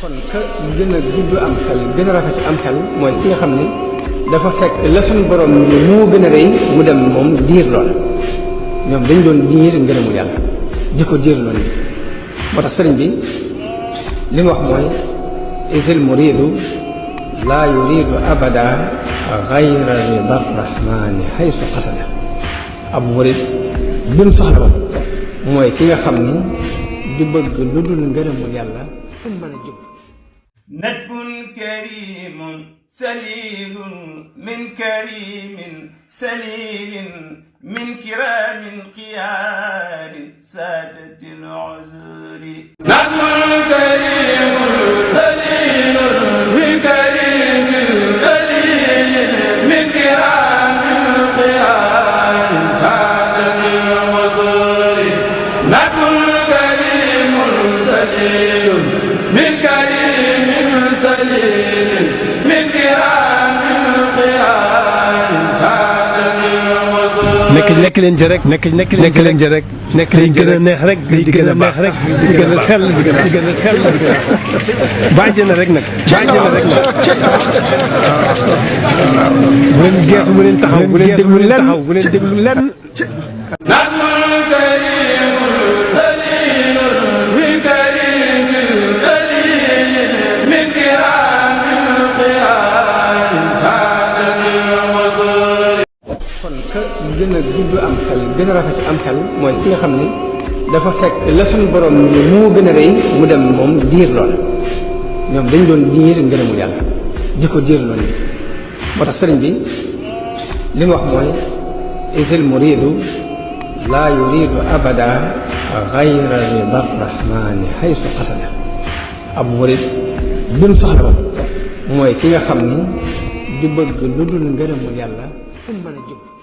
kon ka gën a gudd am xel gën a rafet am xel mooy ki nga xam ni dafa fekk la suñu borom ni moo gën a rëy mu dem moom diir lool ñoom dañ doon diir ngërëmul yàlla di ko diir lool moo tax sëriñ bi li mu wax mooy isil muridu laa yuridu abada gayra rida rahmani haysu qasada ab murid bi mu soxla woon mooy ki nga xam ni du bëgg lu dul ngërëmul yàlla fu mu mën a jóg nadbun karimun salilun min karimin salilin min kiramin qiyarin saadatil uzuri nadbun karimun salilun min karimin salilin min kiramin qiyarin saadatil uzuri nadbun karimun salilun min karimin salilin min kiramin qiyarin saadatil uzuri nekk leen ci rek nekk leen ci rek nekk leen gën a neex rek di gën a neex rek di gën a xel di gën a xel bàjj na rek nag bàjj na rek nag bu leen geesu bu leen taxaw bu leen déglu lenn bu leen déglu lenn gën a gudd am xel gën a rafet am xel mooy ki nga xam ni dafa fekk la suñu borom ni moo gën a rëy mu dem moom diir lool ñoom dañ doon diir ngërëmul yàlla di ko diir lool moo tax sëriñ bi li mu wax mooy isil muridu laa yuridu abada gayra rida rahmani haysu qasada ab murid bi mu soxla woon mooy ki nga xam ni du bëgg lu dul ngërëmul yàlla fu mu mën a jóg